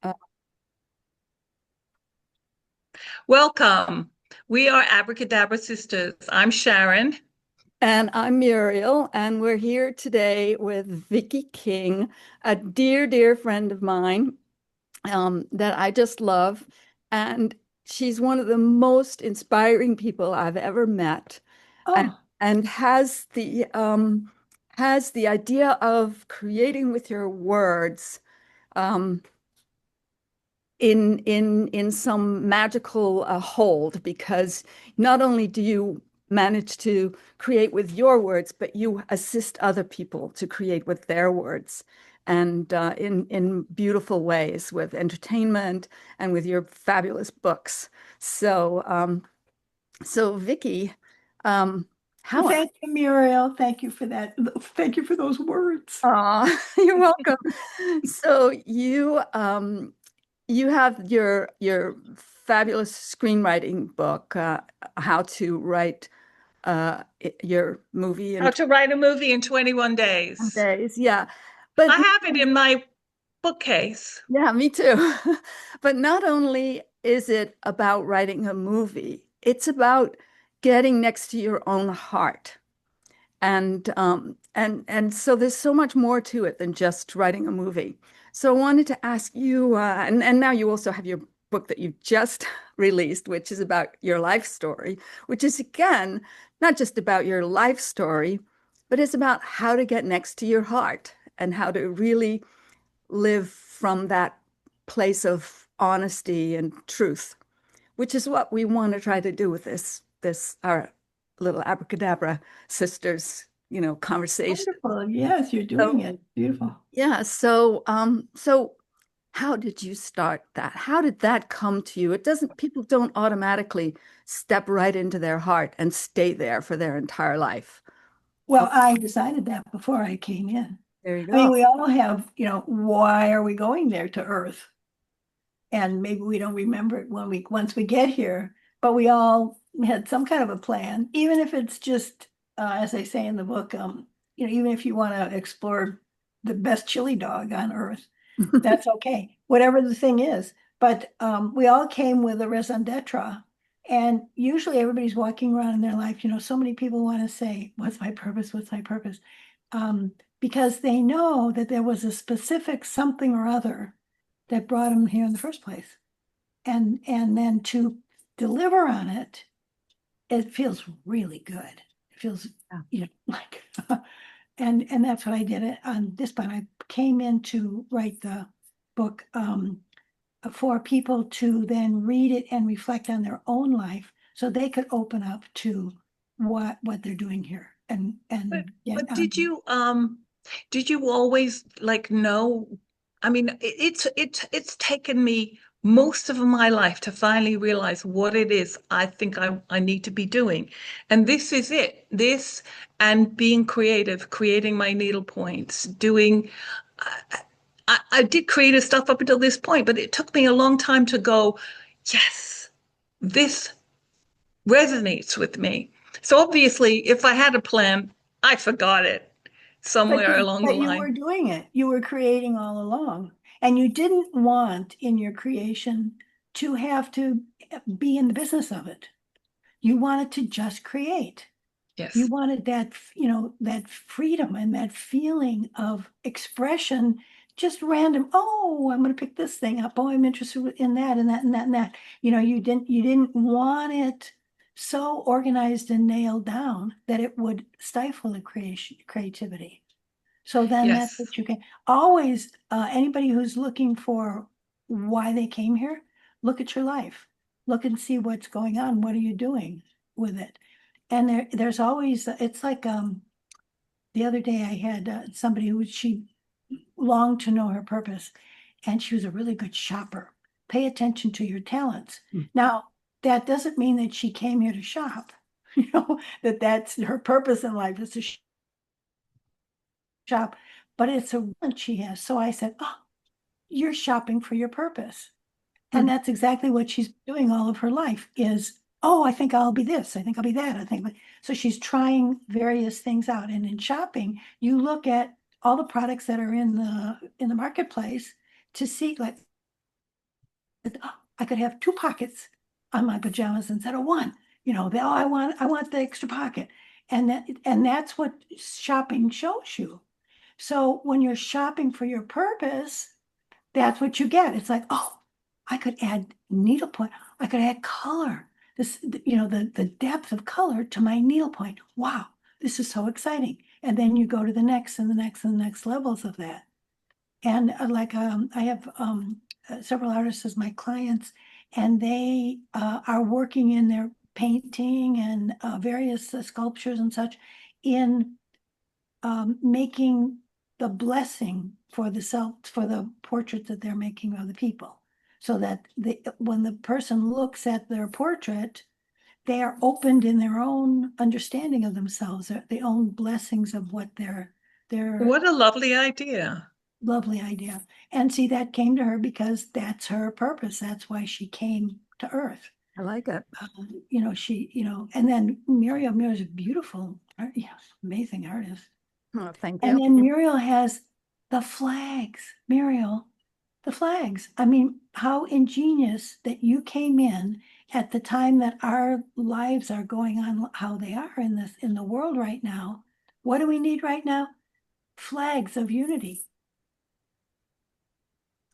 Uh, Welcome. We are Abracadabra Sisters. I'm Sharon. and I'm Muriel, and we're here today with Viki King, a dear, dear friend of mine that I just love. And she's one of the most inspiring people I've ever met, and, Oh, and has the idea of creating with your words. Um, in some magical hold, because not only do you manage to create with your words, but you assist other people to create with their words, and in beautiful ways with entertainment and with your fabulous books. So Vicky, um, well, how? thank you, Muriel. Thank you for that. Thank you for those words. You're welcome. So you have your fabulous screenwriting book, How to Write Your Movie in How to write a movie in 21 20 days. days. Yeah. But I have it in my bookcase. yeah, me too. But not only is it about writing a movie, it's about getting next to your own heart. And so there's so much more to it than just writing a movie. So I wanted to ask you, and now you also have your book that you just released, which is about your life story, which is again not just about your life story, but it's about how to get next to your heart and how to really live from that place of honesty and truth, which is what we want to try to do with this our little abracadabra sisters, conversation. Wonderful. Yes, you're So doing it. Beautiful. yeah, so how did you start that? How did that come to you? It doesn't, people don't automatically step right into their heart and stay there for their entire life. Well, I decided that before I came in. There you I mean, go. we all have, why are we going there to Earth? And maybe we don't remember it once we get here, but we all had some kind of a plan, even if it's just, as I say in the book, even if you want to explore the best chili dog on Earth, that's okay, whatever the thing is. But we all came with a raison d'etre. And usually everybody's walking around in their life, so many people want to say, what's my purpose? What's my purpose? Because they know that there was a specific something or other that brought them here in the first place. And then to deliver on it, it feels really good. It feels, Yeah. like, and that's what I did on this point. I came in to write the book for people to then read it and reflect on their own life so they could open up to what they're doing here and But get but did you always like know? I mean, it's taken me most of my life to finally realize what it is I think I need to be doing. And this is it. This and being creative, creating my needle points, doing I did creative stuff up until this point, but it took me a long time to go, yes, this resonates with me. So obviously, if I had a plan, I forgot it but somewhere along the you were line. doing it. You were creating all along. And you didn't want in your creation to have to be in the business of it. You wanted to just create. You Yes, wanted that, that freedom and that feeling of expression, just random. Oh, I'm going to pick this thing up. Oh, I'm interested in that and that and that and that. You didn't want it so organized and nailed down that it would stifle the creativity. So then that's yes, what you can always, anybody who's looking for why they came here, look at your life. Look and see what's going on. What are you doing with it? And there's always, it's like, the other day I had somebody who she longed to know her purpose and she was a really good shopper. Pay attention to your talents. Hmm. Now, that doesn't mean that she came here to shop, that's her purpose in life is to shop, but it's a want she has. So I said, oh, you're shopping for your purpose. And Hmm. that's exactly what she's doing all of her life is, oh, I think I'll be this. I think I'll be that. So she's trying various things out. And in shopping, you look at all the products that are in the marketplace to see like I could have two pockets on my pajamas instead of one. I want the extra pocket. And that's what shopping shows you. So when you're shopping for your purpose, that's what you get. It's like, oh, I could add needlepoint. I could add color. The depth of color to my needlepoint. Wow, this is so exciting. And then you go to the next and the next and the next levels of that. And I have several artists as my clients, and they are working in their painting and various sculptures and such in making the blessing for the portraits that they're making of the people, so that when the person looks at their portrait, they are opened in their own understanding of themselves, their own blessings of what their What a lovely idea. lovely idea. And see, that came to her because that's her purpose. That's why she came to Earth. I like it. And then Muriel's a beautiful, amazing artist. Oh, thank And you. then Muriel has the flags. Muriel, the flags. I mean, how ingenious that you came in at the time that our lives are going on, how they are in the world right now. What do we need right now? Flags of unity.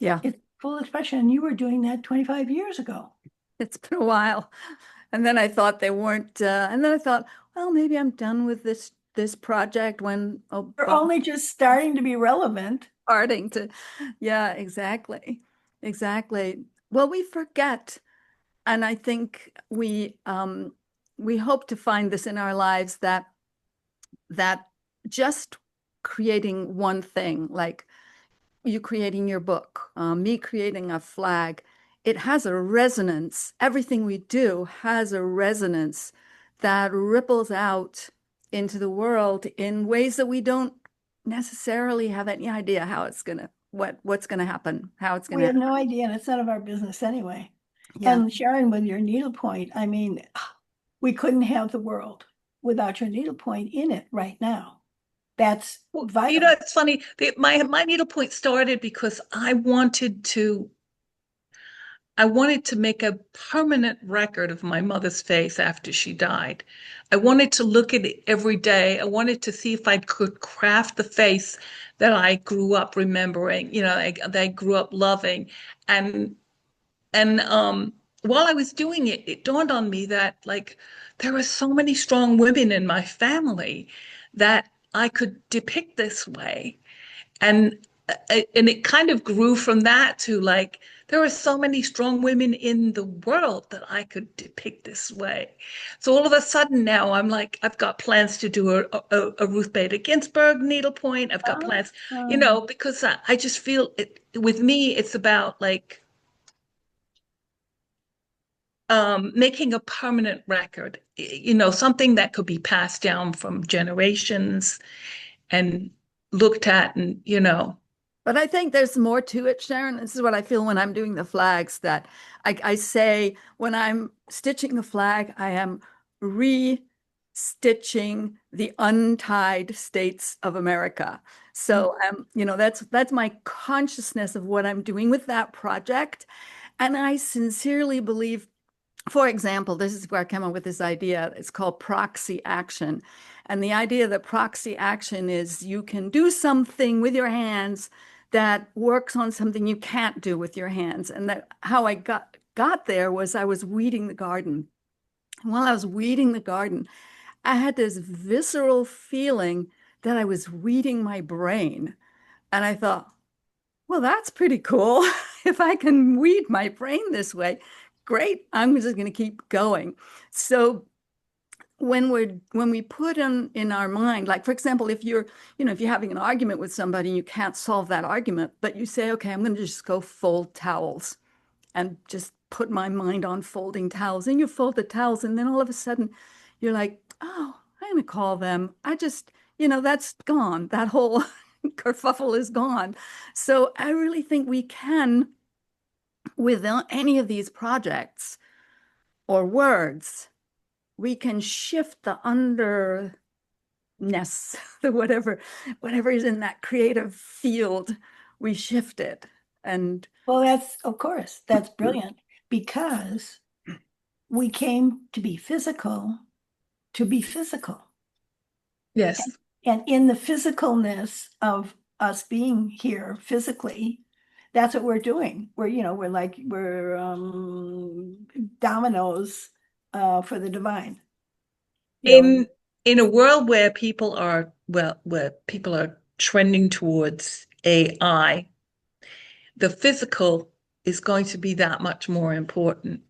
Yeah, It's full expression. And you were doing that 25 years ago. it's been a while. And then I thought they weren't, and then I thought, well, maybe I'm done with this project when You're Obama only just starting to be relevant. starting to, yeah, exactly. Exactly. Well, we forget, and I think we hope to find this in our lives that just creating one thing, like you creating your book, me creating a flag, it has a resonance. Everything we do has a resonance that ripples out into the world in ways that we don't necessarily have any idea how it's gonna what's gonna happen, how it's We gonna have no idea, and it's none of our business anyway. yeah. And Sharon, with your needlepoint, I mean, we couldn't have the world without your needlepoint in it right now. That's Well, vital. it's funny. My needlepoint started because I wanted to make a permanent record of my mother's face after she died. I wanted to look at it every day. I wanted to see if I could craft the face that I grew up remembering, that I grew up loving. And while I was doing it, it dawned on me that like there were so many strong women in my family that I could depict this way. And and it kind of grew from that to like there are so many strong women in the world that I could depict this way. So all of a sudden now I'm like I've got plans to do a Ruth Bader Ginsburg needlepoint. I've got plans, because I just feel it with me. It's about like making a permanent record. Something that could be passed down from generations and looked at, and But I think there's more to it, Sharon. This is what I feel when I'm doing the flags, that I say when I'm stitching the flag, I am re-stitching the untied states of America. So that's my consciousness of what I'm doing with that project. And I sincerely believe, for example, this is where I came up with this idea. It's called proxy action. And the idea that proxy action is you can do something with your hands that works on something you can't do with your hands. And that how I got there was I was weeding the garden. And while I was weeding the garden, I had this visceral feeling that I was weeding my brain. And I thought, well, that's pretty cool. If I can weed my brain this way, great. I'm just going to keep going. So when we put in our mind, like for example, if you're having an argument with somebody and you can't solve that argument, but you say, okay, I'm going to just go fold towels and just put my mind on folding towels. And you fold the towels, and then all of a sudden you're like, oh, I'm going to call them. That's gone. That whole kerfuffle is gone. So I really think we can, with any of these projects or words, we can shift the underness, the whatever is in that creative field, we shift it. And Well, of course, that's brilliant because we came to be physical. Yes. And in the physicalness of us being here physically, that's what we're doing. We're dominoes for the divine. You know, In a world where where people are trending towards AI, the physical is going to be that much more important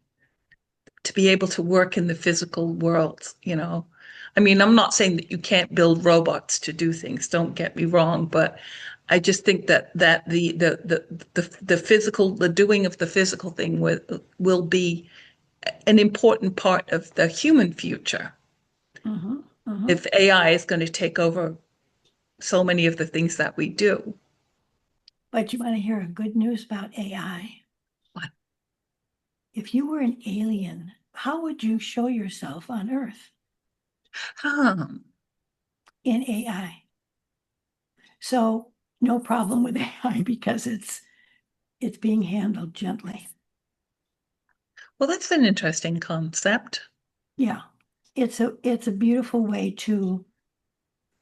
to be able to work in the physical world, you know. I mean, I'm not saying that you can't build robots to do things, don't get me wrong, but I just think that the physical, the doing of the physical thing will be an important part of the human future. mhm, mhm. If AI is going to take over so many of the things that we do. But you want to hear good news about AI? If you were an alien, how would you show yourself on Earth Huh. in AI? So no problem with AI because it's being handled gently. Well, that's an interesting concept. Yeah. It's a beautiful way to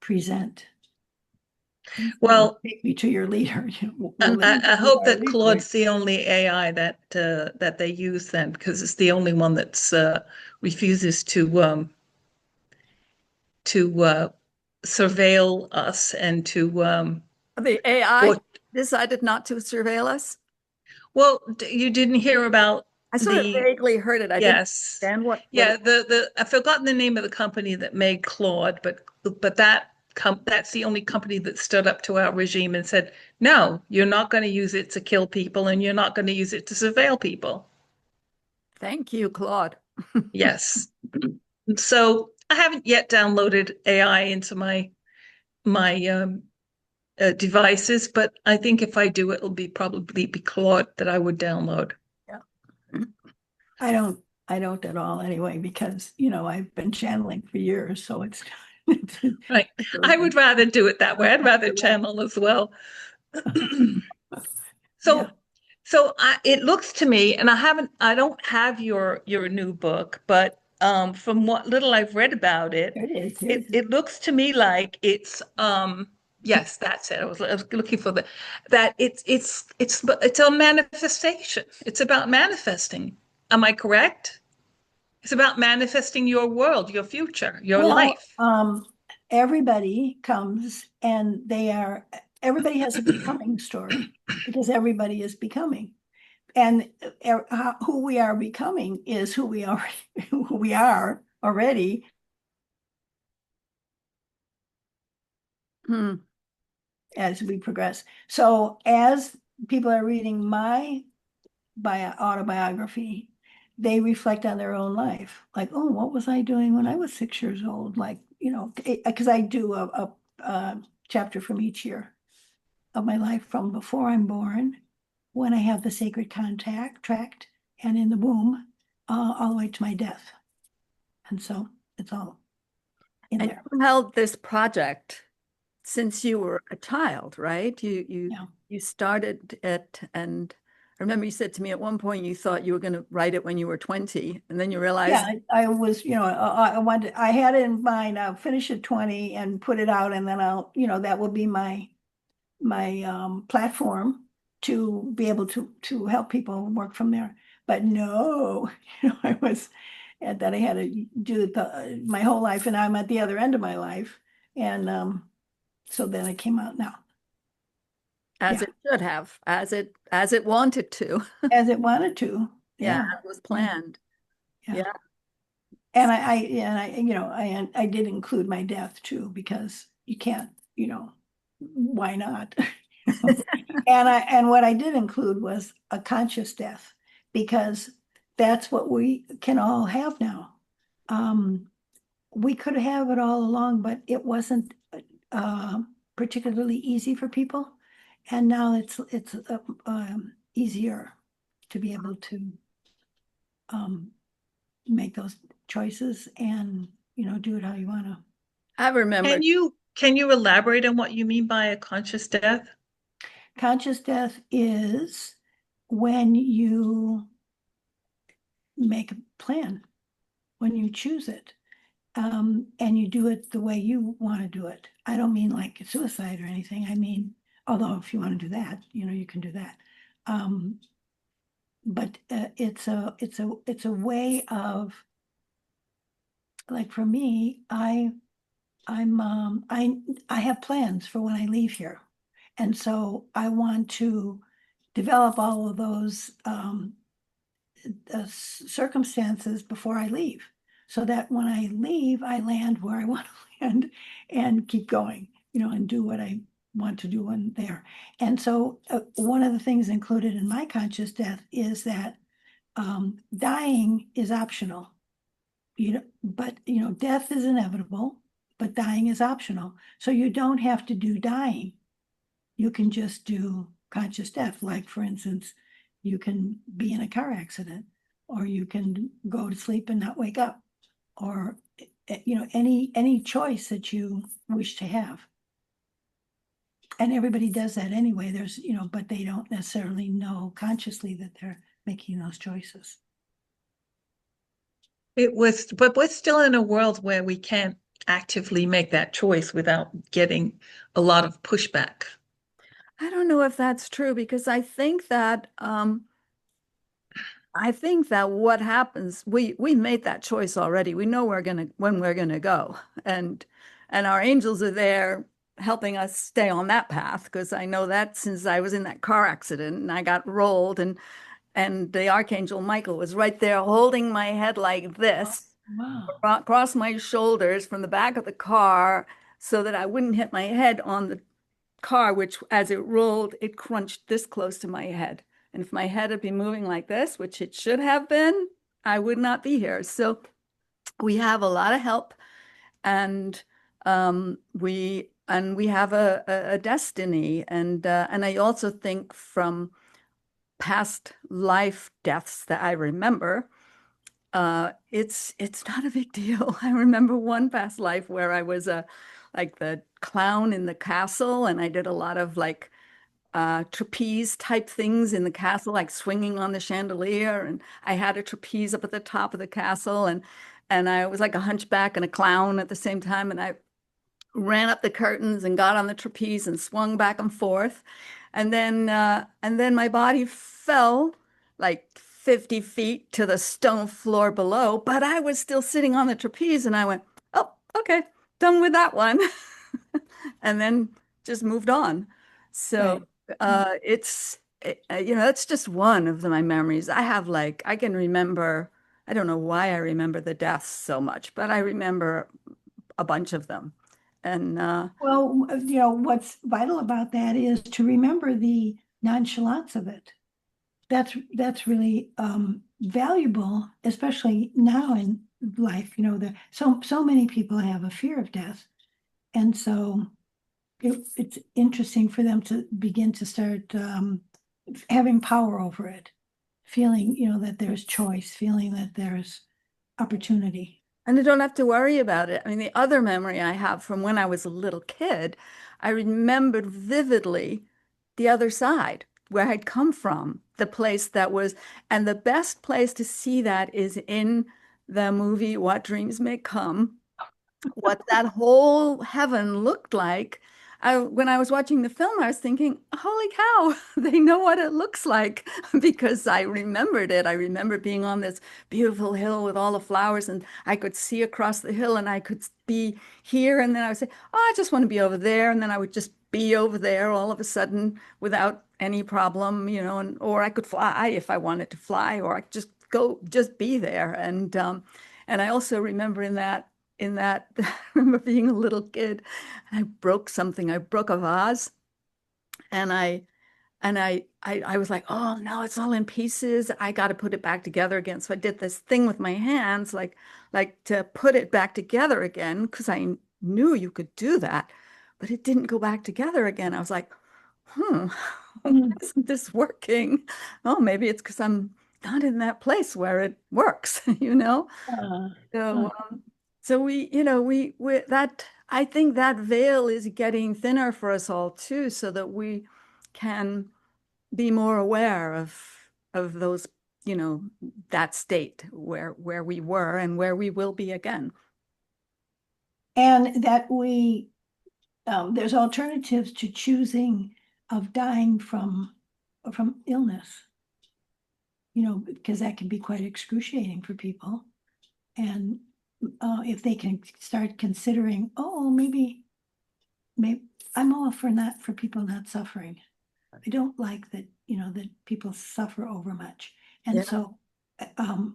present. Well, Take me to your leader. Will it I be hope our that leader? Claude's the only AI that they use then, because it's the only one that's refuses to surveil us and to the AI or decided not to surveil us. well, you didn't hear about I sort of the vaguely heard it. I didn't yes. understand what Yeah, it. the I've forgotten the name of the company that made Claude, but that's the only company that stood up to our regime and said, "No, you're not going to use it to kill people and you're not going to use it to surveil people." Thank you, Claude. Yes. So I haven't yet downloaded AI into my devices, but I think if I do, it'll be probably be Claude that I would download. Yeah. I don't I don't at all anyway, because I've been channeling for years, so it's it's, Right. it's I would rather do it that way. I'd rather channel as well. yeah, So, it looks to me, and I don't have your new book, but from what little I've read about it, there it is. it looks to me like it's yes, that's it. I was looking for that it's a manifestation. It's about manifesting. Am I correct? It's about manifesting your world, your future, your Well, life. everybody comes and everybody has a becoming story because everybody is becoming. And who we are becoming is who we are, who we are already Hmm. as we progress. So as people are reading my autobiography, they reflect on their own life. Like, oh, what was I doing when I was 6 years old? Like, because I do a chapter from each year of my life from before I'm born, when I have the sacred contact tract, and in the womb, all the way to my death. And so it's all in And there. you held this project since you were a child, right? Yeah. You started it, and I remember you said to me at one point you thought you were going to write it when you were 20, and then you Yeah, realized, I was, I had it in mind, I'll finish at 20 and put it out, and then that will be my platform to be able to help people work from there. But no, I was, and that I had to do my whole life, and I'm at the other end of my life. And so then it came out now. as Yeah, it should have, as it wanted to. as it wanted to. Yeah, Yeah. it was Yeah. planned. Yeah. Yeah. And I did include my death too, because you can't, why not? And what I did include was a conscious death, because that's what we can all have now. Um, we could have it all along, but it wasn't uh, particularly easy for people, and now it's easier to be able to um, make those choices and do it how you want to. I remember Can you elaborate on what you mean by a conscious death? Conscious death is when you make a plan, when you choose it, and you do it the way you want to do it. I don't mean like suicide or anything. I mean, although if you want to do that, you can do that. Um, but it's a way of, like, for me, I have plans for when I leave here. And so I want to develop all of those circumstances before I leave. So that when I leave, I land where I want to land and keep going, and do what I want to do when there. And so one of the things included in my conscious death is that dying is optional. But death is inevitable, but dying is optional. So you don't have to do dying. You can just do conscious death. Like, for instance, you can be in a car accident, or you can go to sleep and not wake up, or any choice that you wish to have. And everybody does that anyway. But they don't necessarily know consciously that they're making those choices. But we're still in a world where we can't actively make that choice without getting a lot of pushback. I don't know if that's true because I think that what happens, we made that choice already. We know when we're gonna go. And our angels are there helping us stay on that path because I know that since I was in that car accident and I got rolled and the Archangel Michael was right there holding my head like this Wow. across my shoulders from the back of the car so that I wouldn't hit my head on the car, which as it rolled, it crunched this close to my head. And if my head had been moving like this, which it should have been, I would not be here. So we have a lot of help and we have a destiny. And I also think from past life deaths that I remember, it's not a big deal. I remember one past life where I was like the clown in the castle, and I did a lot of like trapeze type things in the castle, like swinging on the chandelier. And I had a trapeze up at the top of the castle, and I was like a hunchback and a clown at the same time. And I ran up the curtains and got on the trapeze and swung back and forth. And then my body fell like 50 feet to the stone floor below, but I was still sitting on the trapeze and I went, oh, okay, done with that one. And then just moved on. So Right. that's just one of my memories. I have like, I can remember, I don't know why I remember the deaths so much, but I remember a bunch of them. And Well, what's vital about that is to remember the nonchalance of it. That's really valuable, especially now in life. So many people have a fear of death, and so it's interesting for them to begin to start having power over it, feeling that there's choice, feeling that there's opportunity. And I don't have to worry about it. I mean, the other memory I have from when I was a little kid, I remembered vividly the other side, where I'd come from, the place that was, and the best place to see that is in the movie What Dreams May Come, what that whole heaven looked like. When I was watching the film, I was thinking, holy cow, they know what it looks like because I remembered it. I remember being on this beautiful hill with all the flowers, and I could see across the hill, and I could be here. And then I would say, oh, I just want to be over there. And then I would just be over there all of a sudden without any problem, or I could fly if I wanted to fly, or I could just be there. And I also remember in that I remember being a little kid and I broke something. I broke a vase and I was like, oh no, it's all in pieces. I got to put it back together again. So I did this thing with my hands, like to put it back together again, because I knew you could do that, but it didn't go back together again. I was like, why Mm. isn't this working? Oh, maybe it's because I'm not in that place where it works, you know? Uh, uh, So, so we that I think that veil is getting thinner for us all too, so that we can be more aware of those, that state where we were and where we will be again. And that there's alternatives to choosing of dying from illness, because that can be quite excruciating for people. And if they can start considering, oh, maybe I'm all for people not suffering. I don't like that, that people suffer over much. And Yeah. so,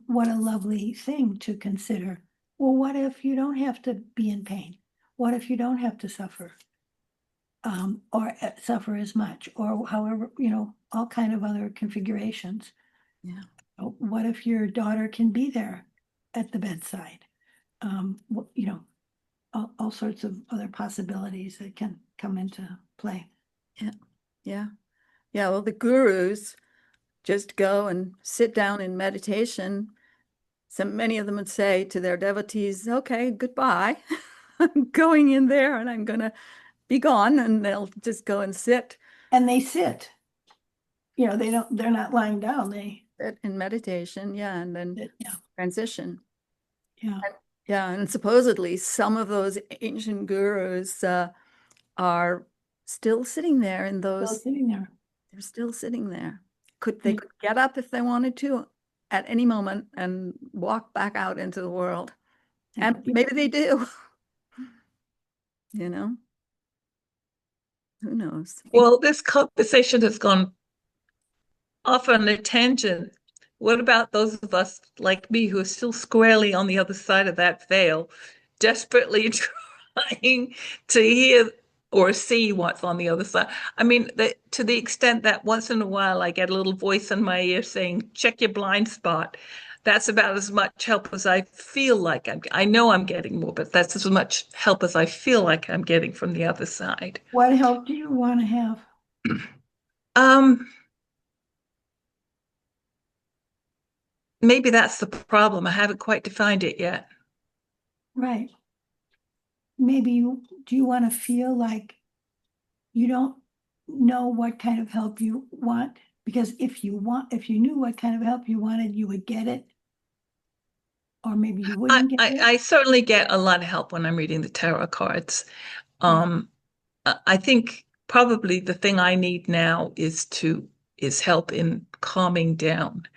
what a lovely thing to consider. Well, what if you don't have to be in pain? What if you don't have to suffer? Or suffer as much, or however, all kind of other configurations. Yeah. What if your daughter can be there at the bedside? All sorts of other possibilities that can come into play. Yeah. Yeah. Yeah. Well, the gurus just go and sit down in meditation. So many of them would say to their devotees, okay, goodbye. I'm going in there and I'm going to be gone. And they'll just go and sit. And they sit, they're not lying down. Sit in meditation. Yeah. And then Yeah. transition. Yeah. Yeah. And supposedly some of those ancient gurus are still sitting there in Still those, sitting there. they're still sitting there. They could get up if they wanted to at any moment and walk back out into the world. And maybe they do. Who knows? Well, this conversation has gone off on a tangent. What about those of us like me who are still squarely on the other side of that veil, desperately trying to hear or see what's on the other side? I mean, to the extent that once in a while I get a little voice in my ear saying, check your blind spot. That's about as much help as I feel like I know I'm getting more, but that's as much help as I feel like I'm getting from the other side. What help do you want to have? Um, Maybe that's the problem. I haven't quite defined it yet. Right. Maybe do you want to feel like you don't know what kind of help you want? Because if you knew what kind of help you wanted, you would get it. Or maybe you I, wouldn't get I, it. I certainly get a lot of help when I'm reading the tarot cards. Yeah. I think probably the thing I need now is help in calming down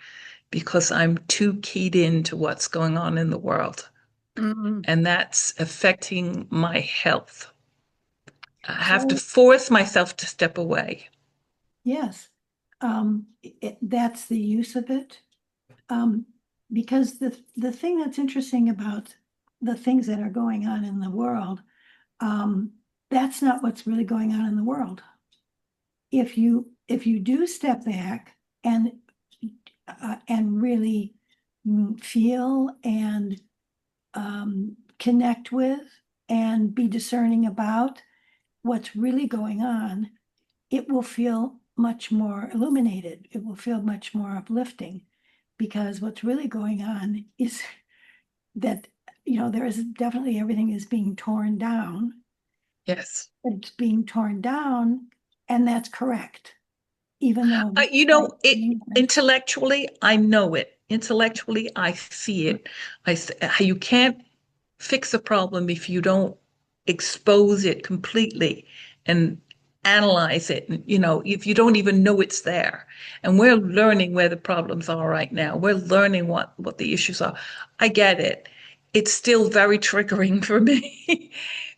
because I'm too keyed into what's going on in the world, Mm-hmm. and that's affecting my health. I have to So force myself to step away. yes, that's the use of it. Um, because the thing that's interesting about the things that are going on in the world, um, that's not what's really going on in the world. If you do step back and really feel and connect with and be discerning about what's really going on, it will feel much more illuminated. It will feel much more uplifting because what's really going on is that, there is definitely everything is being torn down. Yes. But it's being torn down, and that's correct, even though Intellectually, I know it. Intellectually, I see it. You can't fix a problem if you don't expose it completely and analyze it. If you don't even know it's there. And we're learning where the problems are right now. We're learning what the issues are. I get it. It's still very triggering for me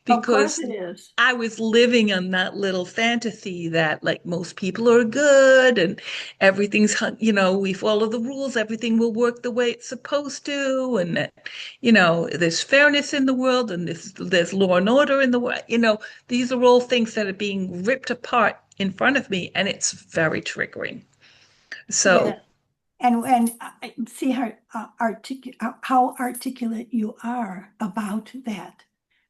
of course because it is. I was living in that little fantasy that like most people are good and everything's, we follow the rules, everything will work the way it's supposed to, and that, there's fairness in the world and there's law and order in the world. These are all things that are being ripped apart in front of me, and it's very triggering. Yeah. So And I see how articulate you are about that.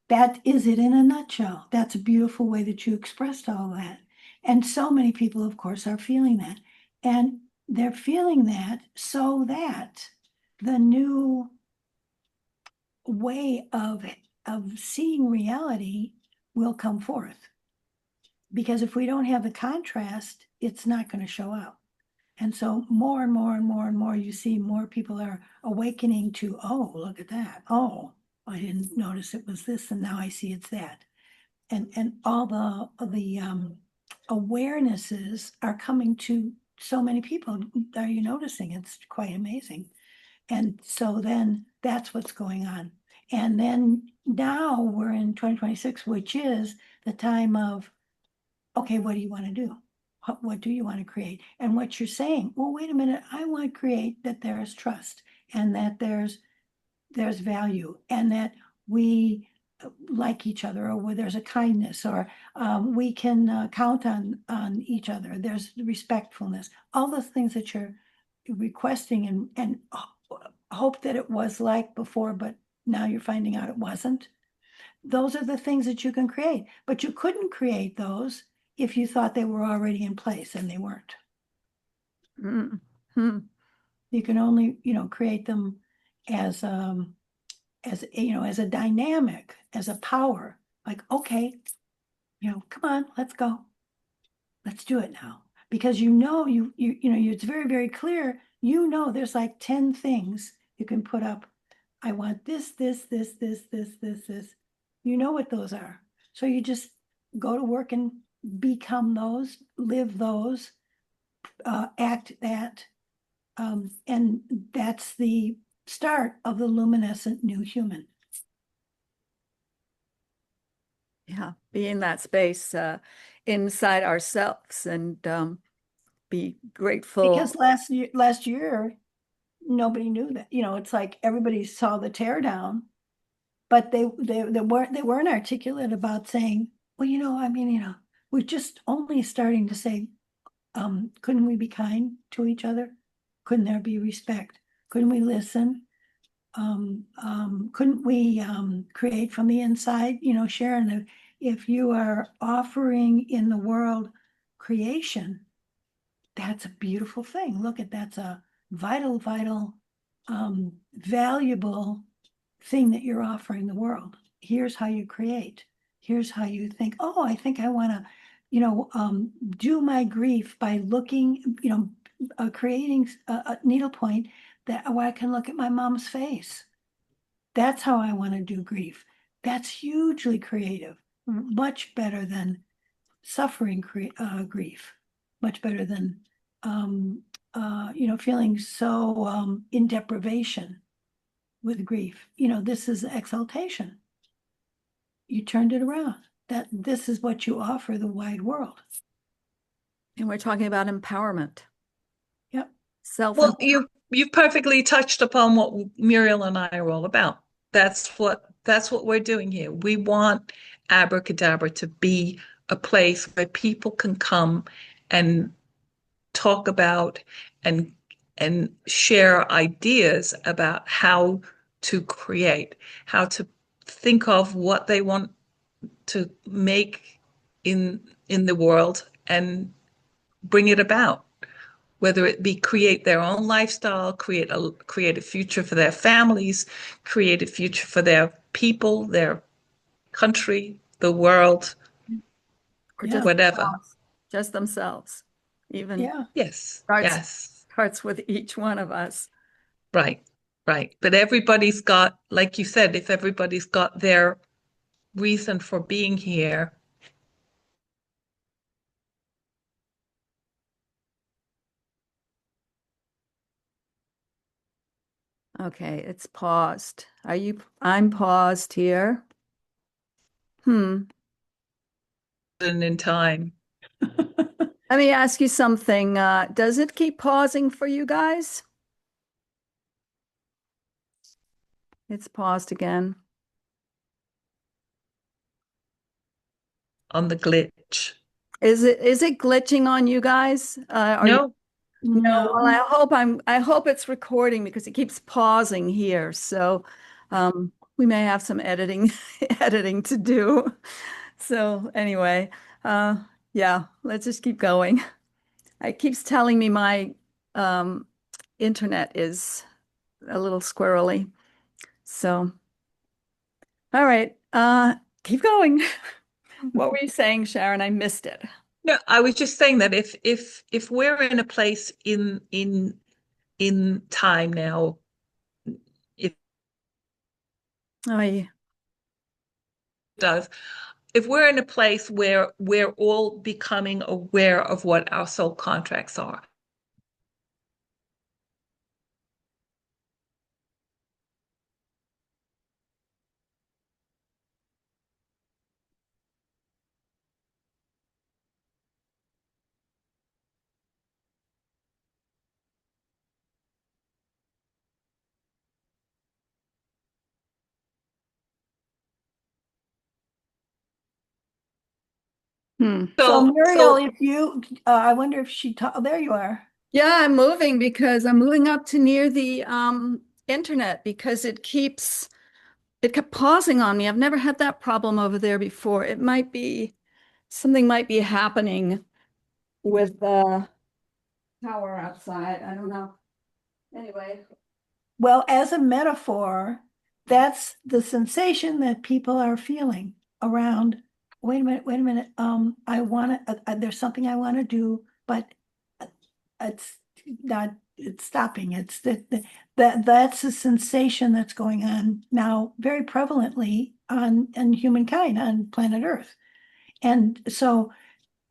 That is it in a nutshell. That's a beautiful way that you expressed all that. And so many people, of course, are feeling that. And they're feeling that so that the new way of seeing reality will come forth. because if we don't have the contrast, it's not going to show up. And so more and more and more and more, you see more people are awakening to, oh, look at that. Oh, I didn't notice it was this, and now I see it's that. And all the awarenesses are coming to so many people. Are you noticing? It's quite amazing. And so then that's what's going on. And then now we're in 2026, which is the time of, okay, what do you want to do? What do you want to create? And what you're saying, well, wait a minute, I want to create that there is trust and that there's value and that we like each other, or where there's a kindness, or we can count on each other. There's respectfulness, all those things that you're requesting and hope that it was like before, but now you're finding out it wasn't. Those are the things that you can create, but you couldn't create those if you thought they were already in place, and they weren't. Mm. Hmm. You can only, create them as as a dynamic, as a power. Like, okay, come on, let's go. Let's do it now. Because it's very, very clear, there's like 10 things you can put up. I want this. You know what those are. So you just go to work and become those, live those, act that. And that's the start of the luminescent new human. Yeah, be in that space inside ourselves and be Because grateful. last year, nobody knew that. It's like everybody saw the tear down, but they weren't articulate about saying, well, I mean, we're just only starting to say, couldn't we be kind to each other? Couldn't there be respect? Couldn't we listen? Couldn't we create from the inside? Sharon, if you are offering in the world creation, that's a beautiful thing. Look at that's a vital, vital, valuable thing that you're offering the world. Here's how you create. Here's how you think, oh, I think I want to, do my grief by looking, creating a needlepoint that where I can look at my mom's face. That's how I want to do grief. That's hugely creative, much better than suffering grief, much better than feeling so in deprivation with grief. This is exaltation. You turned it around. That this is what you offer the wide world. And we're talking about empowerment, Yep. self. Well, you've perfectly touched upon what Muriel and I are all about. That's what we're doing here. We want Abracadabra to be a place where people can come and talk about and and share ideas about how to create, how to think of what they want to make in the world and bring it about, whether it be create their own lifestyle, create a future for their families, create a future for their people, their country, the world, Or Yeah. whatever. just themselves. Even Yeah. Yes, starts yes, starts with each one of us. right, right. But everybody's got, like you said, if everybody's got their reason for being here. Okay, it's paused. I'm paused here. Hmm. And in time. Let me ask you something. Does it keep pausing for you guys? It's paused again. On the glitch. Is it glitching on you guys? Are you No, No, well, No. I hope it's recording because it keeps pausing here. So we may have some editing editing to do. So anyway, uh yeah, let's just keep going. It keeps telling me my um internet is a little squirrely. So all right, keep going. What were you saying, Sharon? I missed it. No, I was just saying that if we're in a place in time now, it Oh, yeah. does. If we're in a place where we're all becoming aware of what our soul contracts are. Hmm. So Muriel, So if you, I wonder if she ta there you are. Yeah, I'm moving because I'm moving up to near the internet because it kept pausing on me. I've never had that problem over there before. It might be something might be happening with the power outside. I don't know. Anyway. Well, as a metaphor, that's the sensation that people are feeling around. Wait a minute. I want to. There's something I want to do, but uh, it's not. It's stopping. It's that's a sensation that's going on now, very prevalently on humankind on planet Earth, and so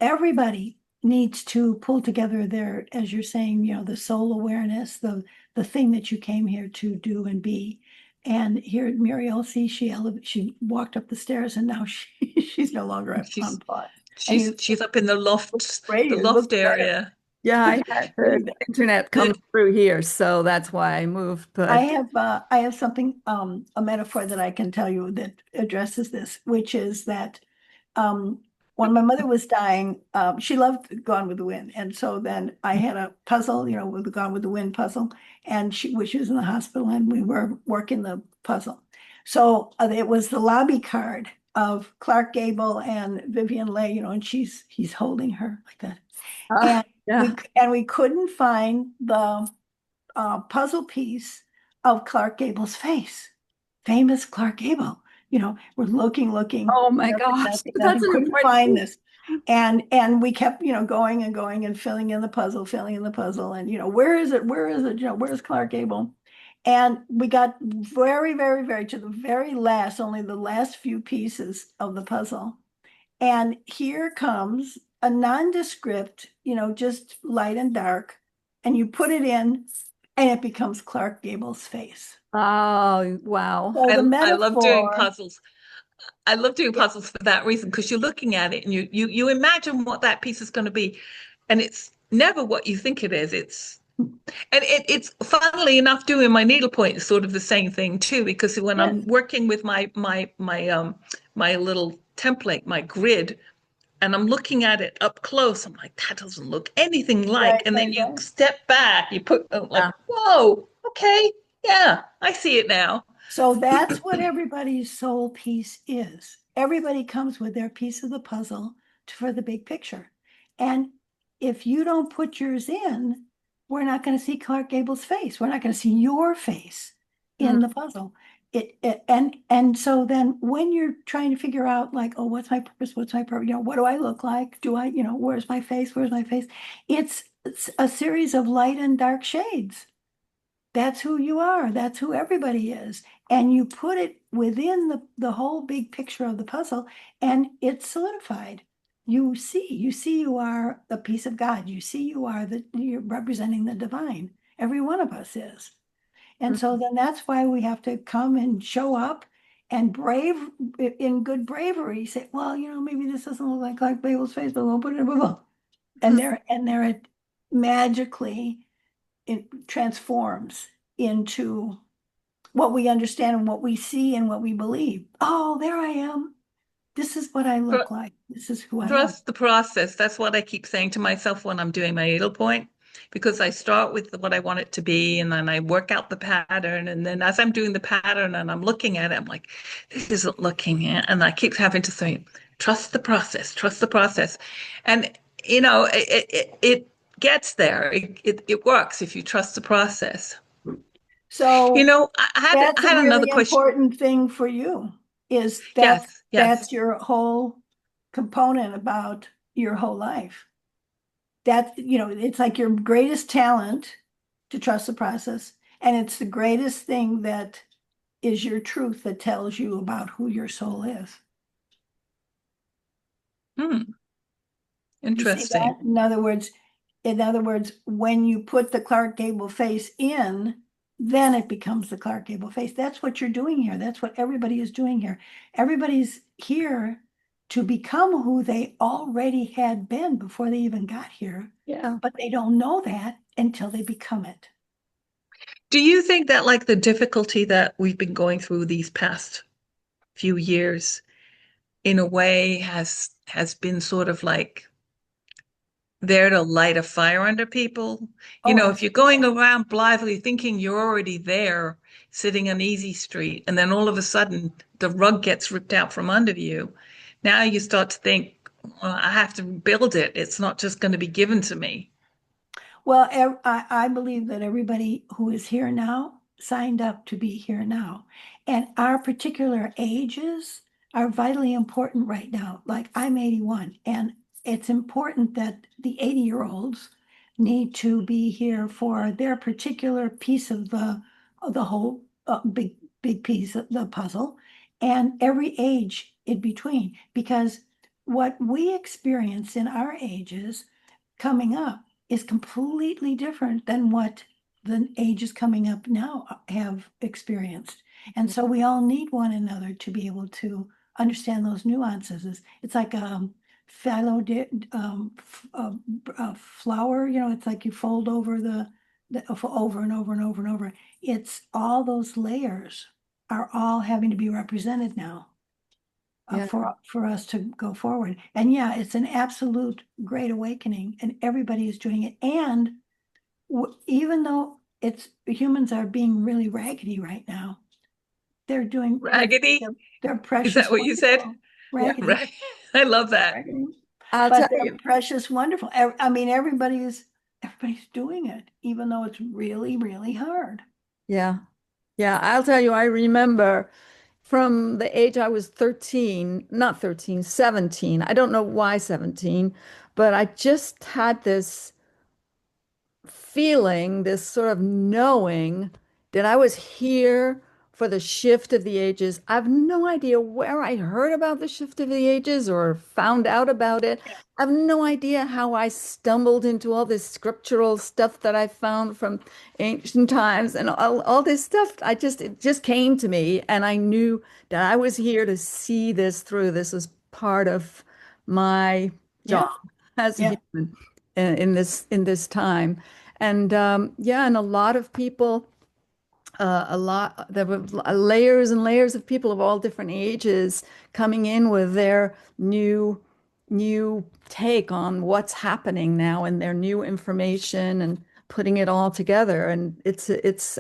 everybody needs to pull together their, as you're saying, the soul awareness, the thing that you came here to do and be. And here at Muriel, see, she walked up the stairs and now she's no longer on she's pause. And she's she's up in great, the it looks loft better. area. Yeah, I had the internet come The, through here, so that's why I moved. But I have something, a metaphor that I can tell you that addresses this, which is that um, when my mother was dying, she loved Gone with the Wind. And so then I had a puzzle, with the Gone with the Wind puzzle, and she was in the hospital and we were working the puzzle. So it was the lobby card of Clark Gable and Vivian Leigh, and he's holding her like that. uh, And yeah. we couldn't find the puzzle piece of Clark Gable's face, famous Clark Gable. We're looking, Oh my nothing, gosh, nothing, that's nothing, an couldn't important find piece. this. And we kept, going and going and filling in the puzzle, and where is it? Where is it? Where's Clark Gable? And we got very, very, very to the very last, only the last few pieces of the puzzle. And here comes a nondescript, just light and dark, and you put it in, and it becomes Clark Gable's face. Oh, wow. So the I love doing metaphor, puzzles. I love doing yeah, puzzles for that reason because you're looking at it and you imagine what that piece is going to be, and it's never what you think it is. It's funnily enough doing my needlepoint is sort of the same thing too because when yes, I'm working with my little template, my grid, and I'm looking at it up close, I'm like, that doesn't look anything like. right, And then right, you right. step back, you put like, Yeah. whoa, okay, yeah, I see it now. So that's what everybody's soul piece is. Everybody comes with their piece of the puzzle for the big picture. And if you don't put yours in, we're not going to see Clark Gable's face. We're not going to see your face Mm. in the puzzle. And so then when you're trying to figure out like, oh, what's my purpose? What's my purpose? What do I look like? Do I, where's my face? Where's my face? It's a series of light and dark shades. That's who you are. That's who everybody is. And you put it within the whole big picture of the puzzle, and it's solidified. You see you are a piece of God. You see you are you're representing the divine. Every one of us is. And so then that's why we have to come and show up and in good bravery, say, well, maybe this doesn't look like Babel's face, but we'll put it in a bubble. Mhm. And there it magically it transforms into what we understand and what we see and what we believe. Oh, there I am. This is what I look like. This is who I am. Trust the process. That's what I keep saying to myself when I'm doing my needlepoint, because I start with what I want it to be, and then I work out the pattern. And then as I'm doing the pattern and I'm looking at it, I'm like, this isn't looking it. And I keep having to say, trust the process, trust the process. And, it gets there. It works if you trust the process. So I that's a had another really question. important thing for you is Yes, yes. that's your whole component about your whole life. That, it's like your greatest talent to trust the process. And it's the greatest thing that is your truth that tells you about who your soul is. Hmm, You see that? interesting. In other words, when you put the Clark Gable face in, then it becomes the Clark Gable face. That's what you're doing here. That's what everybody is doing here. Everybody's here to become who they already had been before they even got here, Yeah. but they don't know that until they become it. Do you think that like the difficulty that we've been going through these past few years in a way has been sort of like there to light a fire under people? You Oh, know, if you're going around blithely thinking you're already there, sitting on easy street, and then all of a sudden the rug gets ripped out from under you, now you start to think, well, I have to build it. It's not just going to be given to me. well, I believe that everybody who is here now signed up to be here now. And our particular ages are vitally important right now. Like I'm 81, and it's important that the 80-year-olds need to be here for their particular piece of the whole big piece of the puzzle, and every age in between. Because what we experience in our ages coming up is completely different than what the ages coming up now have experienced. And so we all need one another to be able to understand those nuances. It's like fallow flower, it's like you fold over over and over and over and over. It's all those layers are all having to be represented now Yeah. for us to go forward. And yeah, it's an absolute great awakening, and everybody is doing it. And even though it's humans are being really raggedy right now, they're doing Raggedy? they're Is that precious, what you said? wonderful, Yeah. raggedy, Right. I love that. raggedy, I'll but tell they're you. precious, wonderful. I mean, everybody's doing it, even though it's really, really hard. Yeah. Yeah. I'll tell you, I remember from the age I was 13, not 13, 17. I don't know why 17, but I just had this feeling, this sort of knowing that I was here for the shift of the ages. I have no idea where I heard about the shift of the ages or found out about it. I have no idea how I stumbled into all this scriptural stuff that I found from ancient times and all this stuff. It just came to me, and I knew that I was here to see this through. This was part of my job Yeah, as a yeah. human in this time. And yeah, and a lot of people, there were layers and layers of people of all different ages coming in with their new take on what's happening now and their new information and putting it all together. And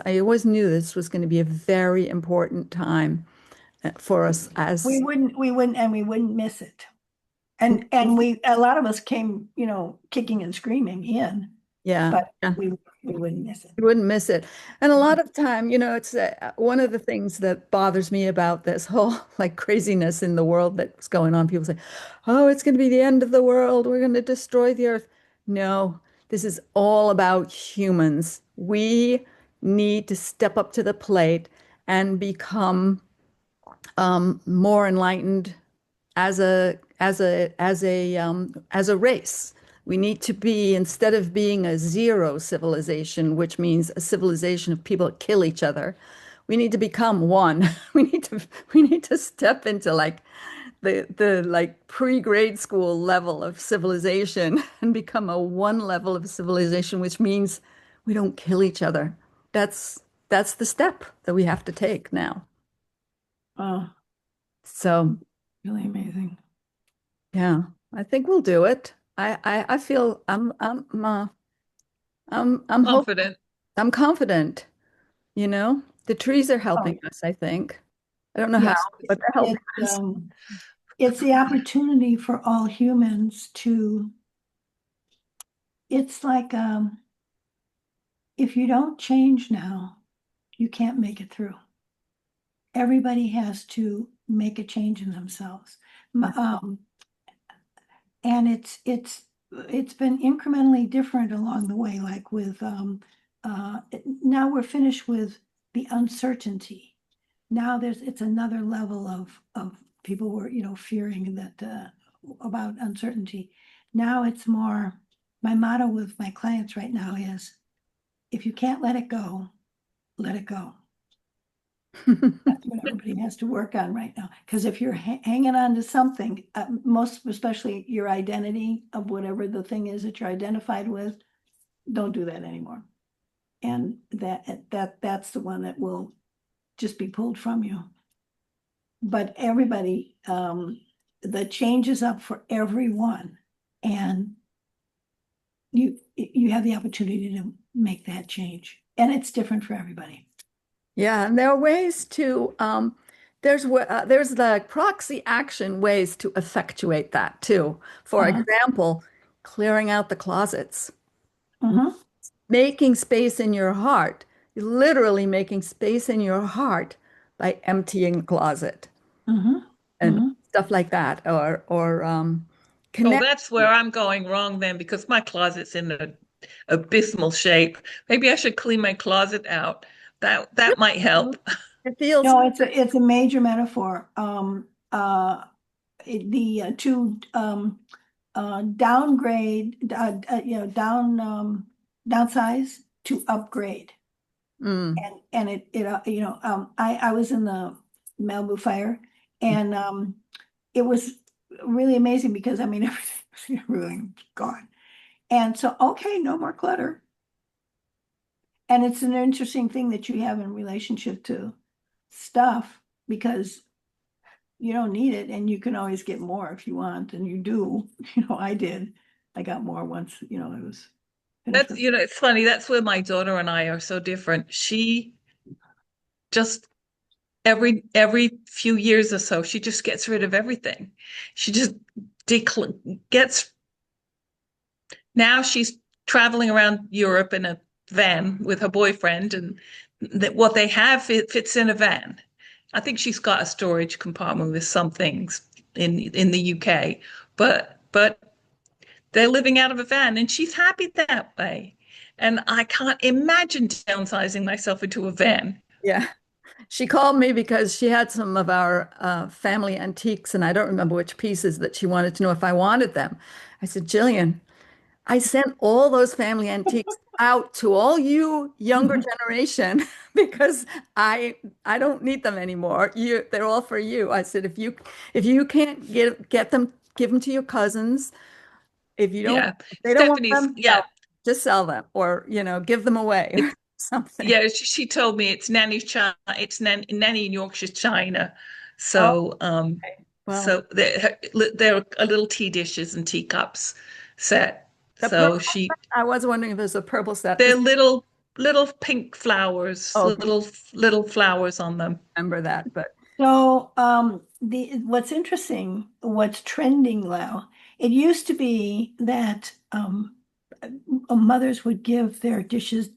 I always knew this was going to be a very important time for us We as, wouldn't, we wouldn't, and we wouldn't miss it. And a lot of us came, kicking and screaming in, yeah. but Yeah. we wouldn't miss it. You wouldn't miss it. And a lot of time, it's one of the things that bothers me about this whole like craziness in the world that's going on. People say, oh, it's going to be the end of the world. We're going to destroy the earth. No, this is all about humans. We need to step up to the plate and become more enlightened as a race. We need to be, instead of being a zero civilization, which means a civilization of people that kill each other, we need to become one. We need to step into like the like pre-grade school level of civilization and become a one level of civilization, which means we don't kill each other. That's the step that we have to take now. Oh, So really amazing. yeah, I think we'll do it. I feel I'm hope Confident. I'm confident, The trees are Oh, helping us, I think. I don't know how, yes, but they're helping it's us. it's the opportunity for all humans to, it's like, if you don't change now, you can't make it through. Everybody has to make a change in themselves. And it's been incrementally different along the way, like with now we're finished with the uncertainty. Now it's another level of people were, fearing that about uncertainty. Now it's more, my motto with my clients right now is, if you can't let it go, let it go. That's what everybody has to work on right now. Because if you're hanging on to something, most especially your identity of whatever the thing is that you're identified with, don't do that anymore. And that's the one that will just be pulled from you. But everybody, the change is up for everyone, and you have the opportunity to make that change, and it's different for everybody. Yeah, and there are ways to there's the proxy action ways to effectuate that too. For Uh-huh. example, clearing out the closets, Uh-huh. making space in your heart, literally making space in your heart by emptying the closet Uh-huh. and Uh-huh. stuff like that, or Oh, connect. that's where I'm going wrong then, because my closet's in an abysmal shape. Maybe I should clean my closet out. That might help. It feels No, it's a major metaphor. The to downgrade, downsize to upgrade. mm, And I was in the Malibu fire, and it was really amazing because I mean, everything gone. And so, okay, no more clutter. And it's an interesting thing that you have in relationship to stuff, because you don't need it and you can always get more if you want, and you do. I did. I got more once, I was finished That's, with. it's funny. That's where my daughter and I are so different. She just every few years or so, she just gets rid of everything. She just gets now she's traveling around Europe in a van with her boyfriend, and that what they have it fits in a van. I think she's got a storage compartment with some things in the UK, but they're living out of a van, and she's happy that way. And I can't imagine downsizing myself into a van. yeah. She called me because she had some of our family antiques, and I don't remember which pieces that she wanted to know if I wanted them. I said, Jillian, I sent all those family antiques out to all you younger generation because I don't need them anymore. They're all for you. I said, if you can't get them, give them to your cousins. Yeah, If they don't want Stephanie's, them, yeah, just sell them, or give them away or it's something. yeah. She told me it's Nanny's China. It's Nanny in Yorkshire, China. Oh, So okay. Well, so they're a little tea dishes and teacups set. the So purple she I was wondering if there's a purple set. they're This little pink flowers, oh, little flowers on them. remember that, but So, what's interesting, what's trending now, it used to be that mothers would give their dishes,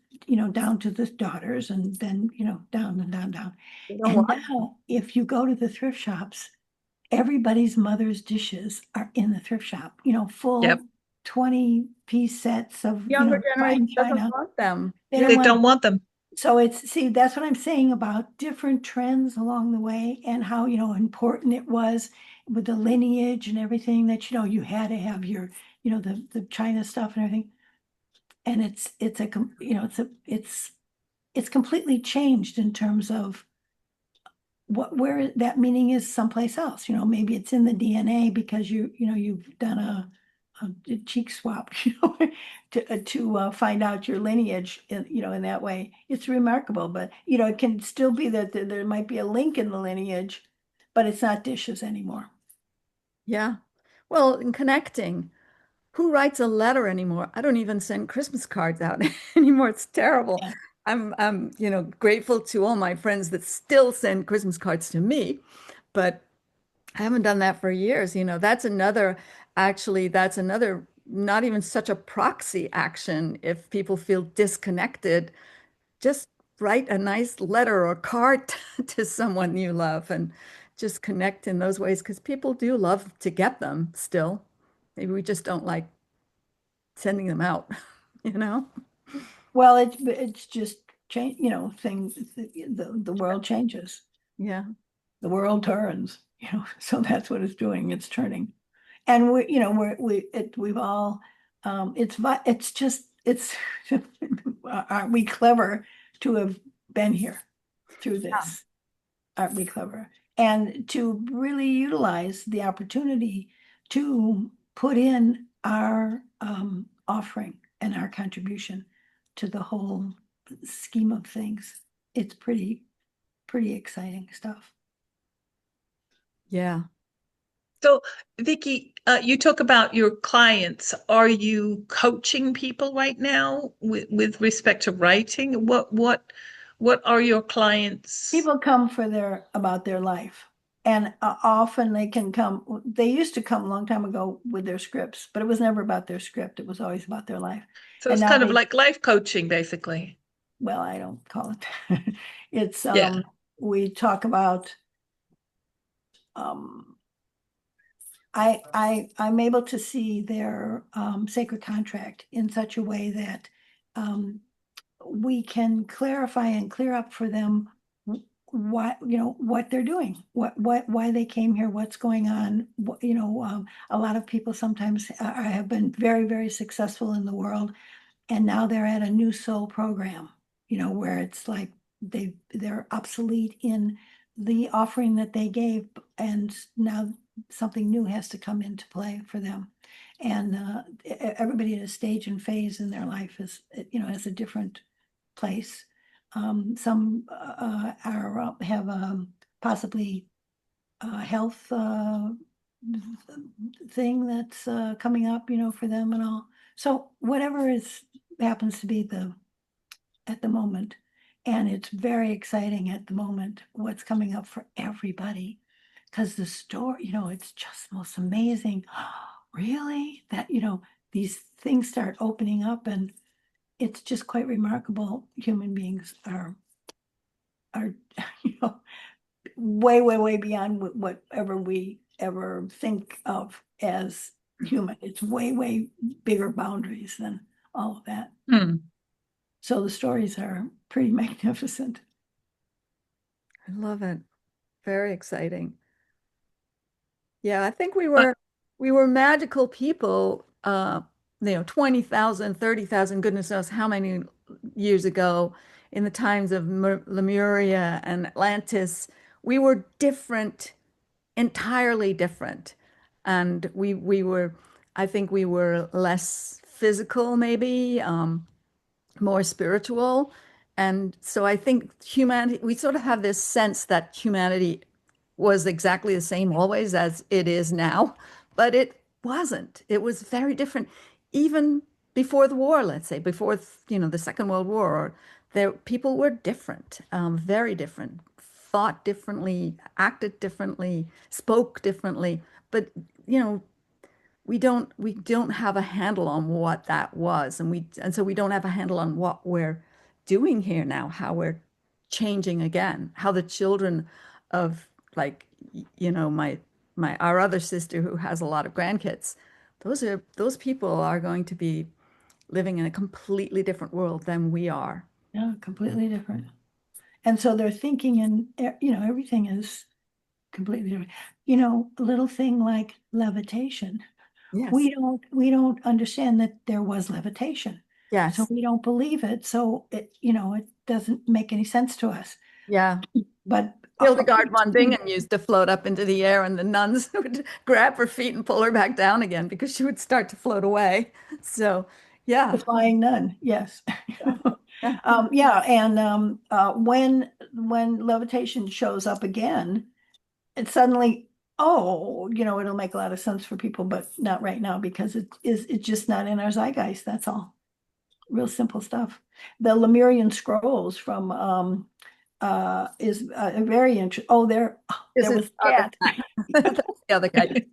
down to the daughters, and then, down and down, down. you know And what? now, if you go to the thrift shops, everybody's mother's dishes are in the thrift shop, Yep, full 20-piece sets of, Younger generation fine doesn't china. want them. They Yeah, don't they want. don't want them. So see, that's what I'm saying about different trends along the way, and how, important it was with the lineage and everything, that, you had to have your, the China stuff and everything. And it's completely changed in terms of where that meaning is someplace else. Maybe it's in the DNA because you've done a cheek swap, to find out your lineage, in that way. It's remarkable, but it can still be that there might be a link in the lineage, but it's not dishes anymore. yeah. Well, in connecting, who writes a letter anymore? I don't even send Christmas cards out anymore. It's terrible. Yeah. I'm grateful to all my friends that still send Christmas cards to me, but I haven't done that for years. That's another, not even such a proxy action. If people feel disconnected, just write a nice letter or card to someone you love and just connect in those ways because people do love to get them still. Maybe we just don't like sending them out, you know? Well, it's just change, things, the world changes, Yeah. the world turns, so that's what it's doing. It's turning. And we've all, it's just, aren't we clever to have been here through this? Aren't we clever? And to really utilize the opportunity to put in our offering and our contribution to the whole scheme of things. It's pretty exciting stuff. Yeah. So, Vicky, you talk about your clients. Are you coaching people right now with respect to writing? What are your clients? People come for about their life. And often they used to come a long time ago with their scripts, but it was never about their script. It was always about their life. So And it's now kind of like life coaching, basically. well, I don't call it that. It's, Yeah. we talk about, um, I'm able to see their, sacred contract in such a way that, we can clarify and clear up for them what they're doing, why they came here, what's going on. A lot of people sometimes have been very, very successful in the world, and now they're at a new soul program, where it's like they're obsolete in the offering that they gave, and now something new has to come into play for them. And everybody at a stage and phase in their life has a different place. Some have possibly a health thing that's coming up, for them and all. So whatever happens to be at the moment, and it's very exciting at the moment what's coming up for everybody, because the story, it's just most amazing. Really, that these things start opening up, and it's just quite remarkable. Human beings are you know way, way, way beyond whatever we ever think of as human. It's way, way bigger boundaries than all of that. Hmm. So the stories are pretty magnificent. I love it. Very exciting. Yeah, I think But we were magical people, 20,000, 30,000, goodness knows how many years ago in the times of Lemuria and Atlantis. We were different, entirely different. And we were, I think we were less physical, maybe, more spiritual. And so I think humanity, we sort of have this sense that humanity was exactly the same always as it is now, but it wasn't. It was very different. Even before the war, let's say, before, the Second World War, or there, people were different, very different, thought differently, acted differently, spoke differently. But, you know, we don't have a handle on what that was, and so we don't have a handle on what we're doing here now, how we're changing again, how the children of, like, my our other sister who has a lot of grandkids, those people are going to be living in a completely different world than we are. Yeah, completely different. And so they're thinking, and everything is completely different. A little thing like levitation. Yes. We don't understand that there was levitation. So Yes. we don't believe it. So it doesn't make any sense to us. Yeah. But Hildegard von Bingen used to float up into the air, and the nuns would grab her feet and pull her back down again because she would start to float away. So, the yeah. flying nun, yes. Yeah. Yeah. Yeah, and when levitation shows up again, it's suddenly, oh, it'll make a lot of sense for people, but not right now because it's just not in our zeitgeist. That's all. Real simple stuff. The Lemurian scrolls from is very interesting. Oh, This there is was the other cat. guy. That's the other guy.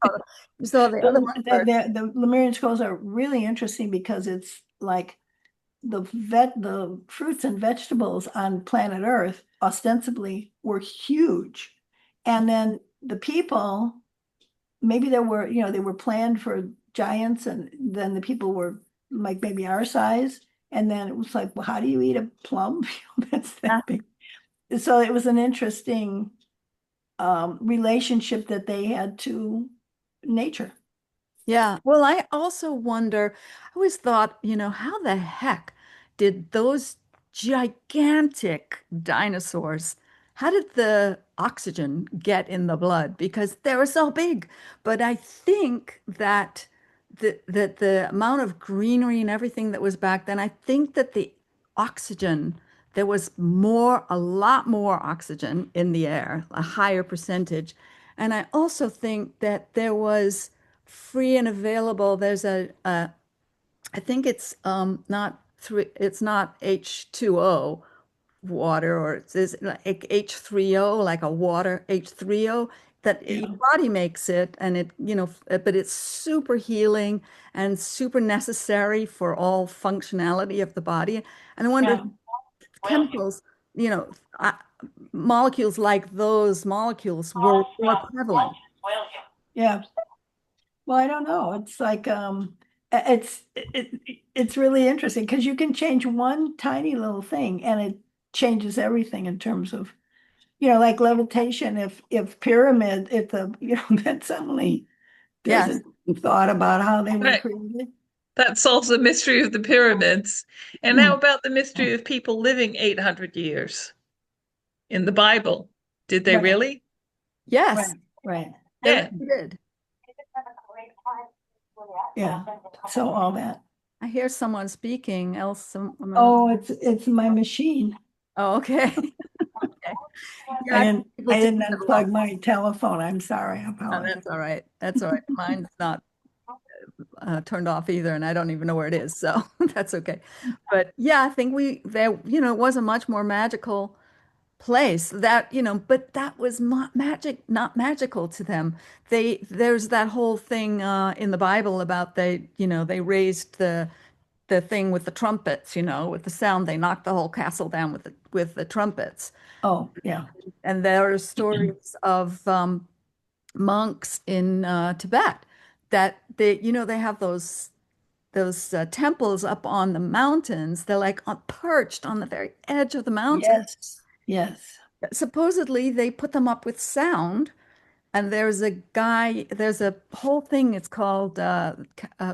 You saw the other one first. The Lemurian scrolls are really interesting because it's like the fruits and vegetables on planet Earth ostensibly were huge. And then the people, maybe they were planned for giants, and then the people were like maybe our size. And then it was like, well, how do you eat a plum? That's Yeah. that big. So it was an interesting relationship that they had to nature. Yeah. Well, I also wonder, I always thought, how the heck did those gigantic dinosaurs, how did the oxygen get in the blood? Because they were so big. But I think that the amount of greenery and everything that was back then, I think that the oxygen, there was a lot more oxygen in the air, a higher percentage. And I also think that there was free and available. I think it's not H2O water, or it's like H3O, like a water H3O that your Yeah. body makes it, and but it's super healing and super necessary for all functionality of the body. And I wonder if Yeah. chemicals, you know, uh, molecules like those molecules were more prevalent. Yeah. Well, I don't know. It's like it's really interesting because you can change one tiny little thing and it changes everything in terms of, like levitation. If pyramid, if the, that suddenly there's Yes. a thought about how they were Right. created. That solves the mystery of the pyramids. And how Mm. about the mystery of people living 800 years in the Bible? Did they Right, really? Yes, right, right. they Yeah. really did. Yeah. So all that. I hear someone speaking, else Oh, it's my machine. oh, okay. Okay. I Yeah, didn't people I do didn't that a lot. unplug my telephone. I'm sorry. I No, apologize. that's all right. That's all right. Mine's not turned off either, and I don't even know where it is, so that's okay. But yeah, I think it was a much more magical place but that was magic, not magical to them. There's that whole thing in the Bible about they raised the thing with the trumpets, with the sound. They knocked the whole castle down with the trumpets. Oh, yeah. And there are stories of monks in Tibet that they have those temples up on the mountains. They're like perched on the very edge of the mountain. Yes. Yes. Supposedly, they put them up with sound. And there's a whole thing. It's called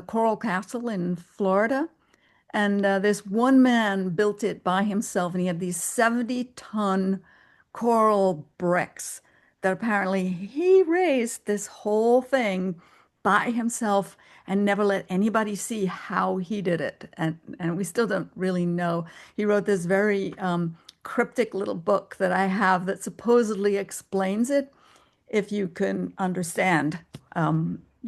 Coral Castle in Florida. And this one man built it by himself, and he had these 70-ton coral bricks that apparently he raised this whole thing by himself and never let anybody see how he did it. And we still don't really know. He wrote this very cryptic little book that I have that supposedly explains it if you can understand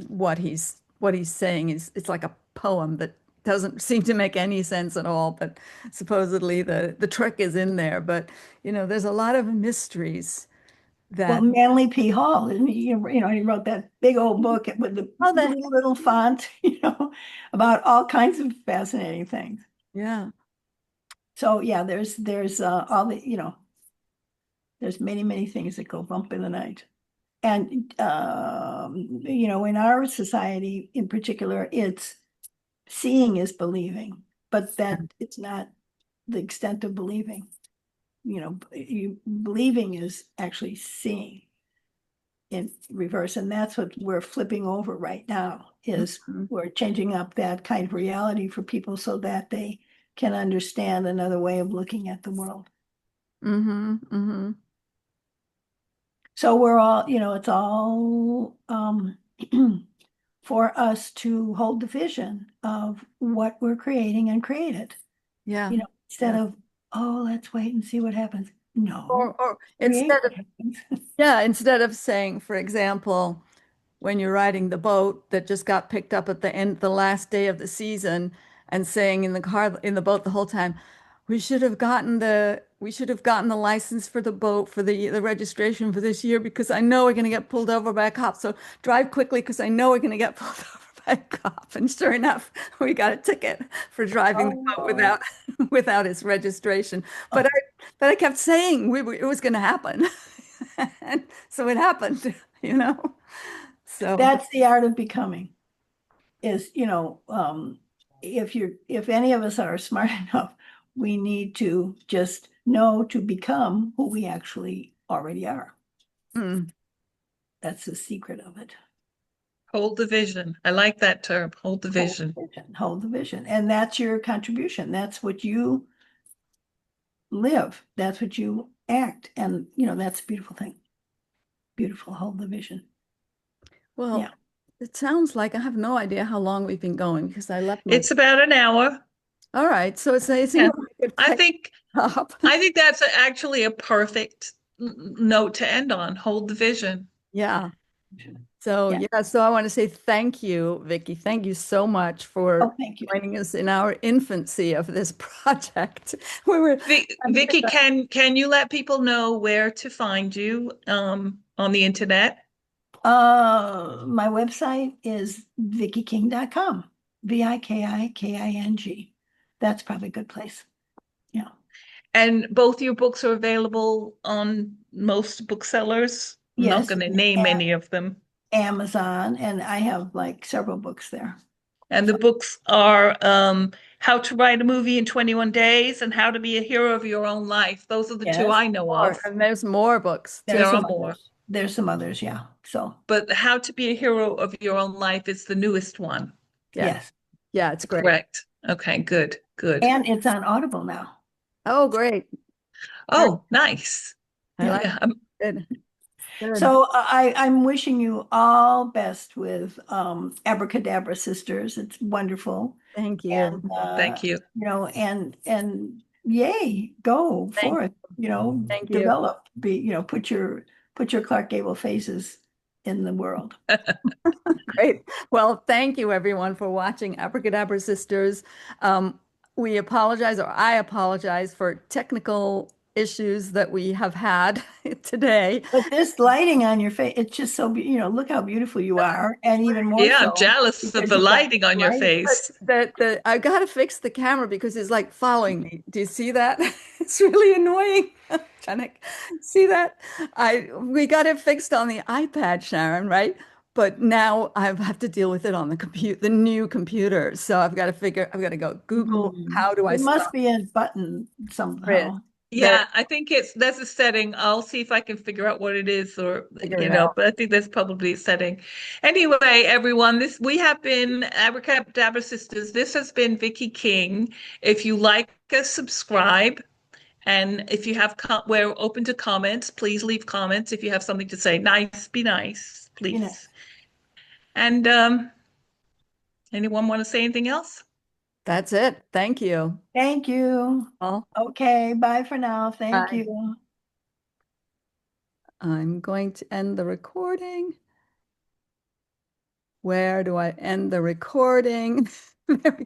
what he's saying. It's like a poem that doesn't seem to make any sense at all, but supposedly the trick is in there. But there's a lot of mysteries Well, that Manly P. Hall, and he wrote that big old book with the oh the little font, about all kinds of fascinating things. yeah, So yeah, there's all the, there's many, many things that go bump in the night. And in our society in particular, it's seeing is believing, but that it's not the extent of believing. You believing is actually seeing in reverse, and that's what we're flipping over right now, is mhm, we're changing up that kind of reality for people so that they can understand another way of looking at the world. mhm. So we're all, it's all for us to hold the vision of what we're creating and create it, Yeah, instead yeah. of, oh, let's wait and see what happens. No, Or create instead what of happens. yeah, instead of saying, for example, when you're riding the boat that just got picked up at the last day of the season, and saying in the boat the whole time, we should have gotten the license for the boat, for the registration for this year, because I know we're going to get pulled over by a cop. So drive quickly because I know we're going to get pulled over by a cop. And sure enough, we got a ticket for driving the boat Oh, without its registration. But oh, I kept saying it was going to happen. And so it happened. So that's the art of becoming. is, if any of us are smart enough, we need to just know to become who we actually already are. Mm. That's the secret of it. Hold the vision. I like that term. Hold the Hold the vision. vision, hold the vision. And that's your contribution. That's what you live. That's what you act. And, that's a beautiful thing. Beautiful. Hold the vision. Well, Yeah. it sounds like I have no idea how long we've been going because I left my. It's about an hour. All right, so it Yeah. seems like a good I place think to stop. I think that's actually a perfect note to end on. Hold the vision. Yeah. So Yeah. yeah, so I want to say thank you, Vicky. Thank you so much for Oh, thank you. joining us in our infancy of this project. We were trying to Vicky, figure out- can you let people know where to find you on the internet? My website is vikiking.com. VIKIKING. That's probably a good place. Yeah. And both your books are available on most booksellers. I'm not Yes, going to name any of them. Amazon, and I have like several books there. And the So, books are How to Write a Movie in 21 Days and How to Be a Hero of Your Own Life. Those are the two yes, I know of. and there's more books There there's too. are some more, others. There's some others, yeah. So, but How to Be a Hero of Your Own Life is the newest one. Yeah. yes. Yeah, it's great. Correct. Okay, good, good. And it's on Audible now. Oh, great. Great. Oh, nice. I like Yeah, it. Good. So I'm wishing you all best with Abracadabra Sisters. It's wonderful. Thank you. And thank you. and yay, go Thank forth, thank you. develop, put your Clark Gable faces in the world. Great. Well, thank you everyone for watching Abracadabra Sisters. We apologize, or I apologize for technical issues that we have had today. But this lighting on your face, it's just so, look how beautiful you are, and even more Yeah, I'm so jealous of because the you've got lighting on your light. But face. the I gotta fix the camera because it's like following me. Do you see that? It's really annoying. Janik, see that? We got it fixed on the iPad, Sharon, right? But now I have to deal with it on the new computer. So I've got to go Google how do I It must stop be a button grid? somehow. There, Yeah, I think that's a setting. I'll see if I can figure out what it is or figure it out. but I think that's probably a setting. Anyway, everyone, this we have been Abracadabra Sisters. This has been Vicky King. If you like us, subscribe. And if you have we're open to comments. Please leave comments if you have something to say. Nice, be nice, You please. And anyone want to say anything else? That's it. Thank you. Thank you. Well, Okay, bye for now. Thank bye. you. I'm going to end the recording. Where do I end the recording? There we